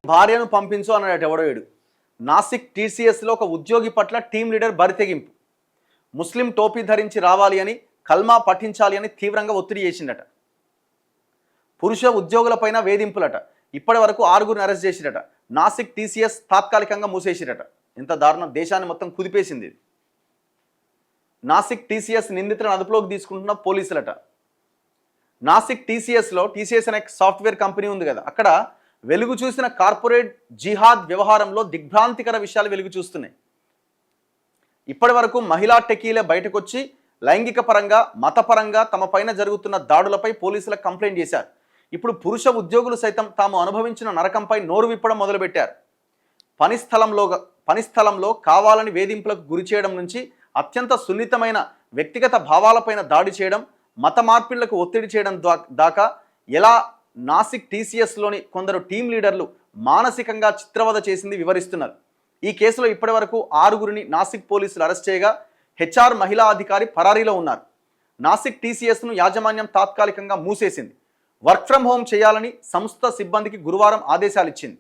భార్యను పంపించు అన్నాడట ఎవడో ఏడు. నాసిక్ టీసీఎస్లో ఒక ఉద్యోగి పట్ల టీం లీడర్ బరితెగింపు. ముస్లిం టోపీ ధరించి రావాలి అని, కల్మా పఠించాలి అని తీవ్రంగా ఒత్తిడి చేసిండట. పురుష ఉద్యోగులపైన వేధింపులట. ఇప్పటి వరకు 6గురిని అరెస్ట్ చేసిరట. నాసిక్ టీసీఎస్ తాత్కాలికంగా మూసేసిరట. ఎంత దారుణం, దేశాన్ని మొత్తం కుదిపేసింది ఇది. నాసిక్ టీసీఎస్ నిందితులను అదుపులోకి తీసుకుంటున్న పోలీసులట. నాసిక్ టీసీఎస్ అనే సాఫ్ట్వేర్ కంపెనీ ఉంది కదా, అక్కడ వెలుగు చూసిన కార్పొరేట్ జిహాద్ వ్యవహారంలో దిగ్భ్రాంతికర విషయాలు వెలుగు చూస్తున్నాయి. ఇప్పటి వరకు మహిళా టెకీలే బయటకొచ్చి లైంగిక పరంగా, మతపరంగా తమ పైన జరుగుతున్న దాడులపై పోలీసులకు కంప్లైంట్ చేశారు. ఇప్పుడు పురుష ఉద్యోగులు సైతం తాము అనుభవించిన నరకంపై నోరు విప్పడం మొదలుపెట్టారు. పనిస్థలంలో కావాలని వేధింపులకు గురి చేయడం నుంచి అత్యంత సున్నితమైన వ్యక్తిగత భావాలపైన దాడి చేయడం, మత మార్పిళ్లకు ఒత్తిడి చేయడం దాకా ఎలా నాసిక్ టీసీఎస్లోని కొందరు టీం లీడర్లు మానసికంగా చిత్రవద చేసింది వివరిస్తున్నారు. ఈ కేసులో ఇప్పటి వరకు 6గురిని నాసిక్ పోలీసులు అరెస్ట్ చేయగా హెచ్ఆర్ మహిళా అధికారి పరారీలో ఉన్నారు. నాసిక్ టీసీఎస్ను యాజమాన్యం తాత్కాలికంగా మూసేసింది. వర్క్ ఫ్రం హోమ్ చేయాలని సంస్థ సిబ్బందికి గురువారం ఆదేశాలు ఇచ్చింది.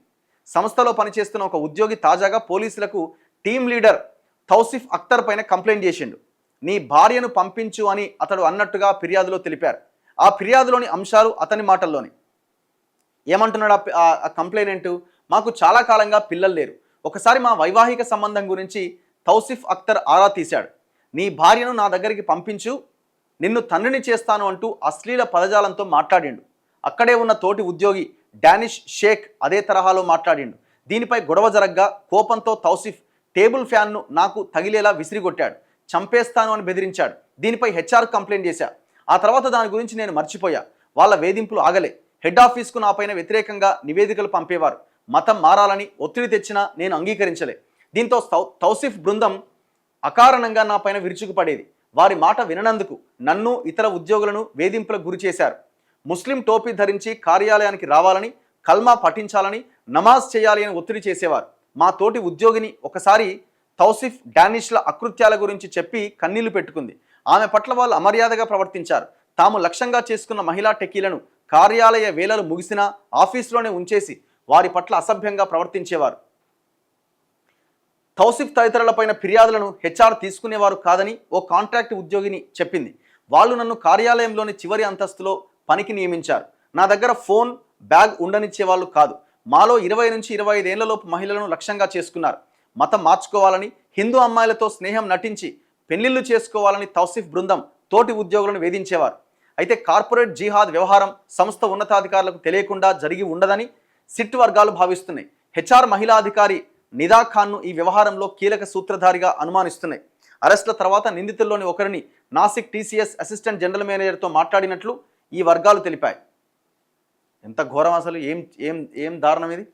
సంస్థలో పనిచేస్తున్న ఒక ఉద్యోగి తాజాగా పోలీసులకు టీం లీడర్ తౌసిఫ్ అఖ్తర్ పైన కంప్లైంట్ చేసిండు. నీ భార్యను పంపించు అని అతడు అన్నట్టుగా ఫిర్యాదులో తెలిపారు. ఆ ఫిర్యాదులోని అంశాలు అతని మాటల్లోని. ఏమంటున్నాడు ఆ కంప్లైనెంట్? మాకు చాలా కాలంగా పిల్లలు లేరు. ఒకసారి మా వైవాహిక సంబంధం గురించి తౌసిఫ్ అఖ్తర్ ఆరా తీశాడు. నీ భార్యను నా దగ్గరికి పంపించు, నిన్ను తండ్రిని చేస్తాను అంటూ అశ్లీల పదజాలంతో మాట్లాడిండు. అక్కడే ఉన్న తోటి ఉద్యోగి డానిష్ షేక్ అదే తరహాలో మాట్లాడిండు. దీనిపై గొడవ జరగ్గా కోపంతో తౌసిఫ్ టేబుల్ ఫ్యాన్ను నాకు తగిలేలా విసిరిగొట్టాడు. చంపేస్తాను అని బెదిరించాడు. దీనిపై హెచ్ఆర్ కంప్లైంట్ చేశా. ఆ తర్వాత దాని గురించి నేను మర్చిపోయా. వాళ్ళ వేధింపులు ఆగలే. హెడ్ ఆఫీస్కు నా పైన వ్యతిరేకంగా నివేదికలు పంపేవారు. మతం మారాలని ఒత్తిడి తెచ్చినా నేను అంగీకరించలే. దీంతో తౌసిఫ్ బృందం అకారణంగా నా పైన విరుచుకుపడేది. వారి మాట విననందుకు నన్ను, ఇతర ఉద్యోగులను వేధింపులకు గురి చేశారు. ముస్లిం టోపీ ధరించి కార్యాలయానికి రావాలని, కల్మా పఠించాలని, నమాజ్ చేయాలి అని ఒత్తిడి చేసేవారు. మా తోటి ఉద్యోగిని ఒకసారి తౌసిఫ్ డానిష్ల అకృత్యాల గురించి చెప్పి కన్నీళ్లు పెట్టుకుంది. ఆమె పట్ల వాళ్ళు అమర్యాదగా ప్రవర్తించారు. తాము లక్ష్యంగా చేసుకున్న మహిళా టెకీలను కార్యాలయ వేళలు ముగిసినా ఆఫీసులోనే ఉంచేసి వారి పట్ల అసభ్యంగా ప్రవర్తించేవారు. తౌసిఫ్ తదితరులపైన ఫిర్యాదులను హెచ్ఆర్ తీసుకునేవారు కాదని ఓ కాంట్రాక్ట్ ఉద్యోగిని చెప్పింది. వాళ్ళు నన్ను కార్యాలయంలోని చివరి అంతస్తులో పనికి నియమించారు. నా దగ్గర ఫోన్, బ్యాగ్ ఉండనిచ్చేవాళ్ళు కాదు. మాలో 20 నుంచి 25 ఏళ్లలోపు మహిళలను లక్ష్యంగా చేసుకున్నారు. మతం మార్చుకోవాలని, హిందూ అమ్మాయిలతో స్నేహం నటించి పెళ్లిళ్లు చేసుకోవాలని తౌసిఫ్ బృందం తోటి ఉద్యోగులను వేధించేవారు. అయితే కార్పొరేట్ జిహాద్ వ్యవహారం సంస్థ ఉన్నతాధికారులకు తెలియకుండా జరిగి ఉండదని సిట్ వర్గాలు భావిస్తున్నాయి. హెచ్ఆర్ మహిళా అధికారి నిదా ఖాన్ను ఈ వ్యవహారంలో కీలక సూత్రధారిగా అనుమానిస్తున్నాయి. అరెస్టుల తర్వాత నిందితుల్లోని ఒకరిని నాసిక్ టీసీఎస్ అసిస్టెంట్ జనరల్ మేనేజర్తో మాట్లాడినట్లు ఈ వర్గాలు తెలిపాయి. ఎంత ఘోరం అసలు! ఏం దారుణం ఇది!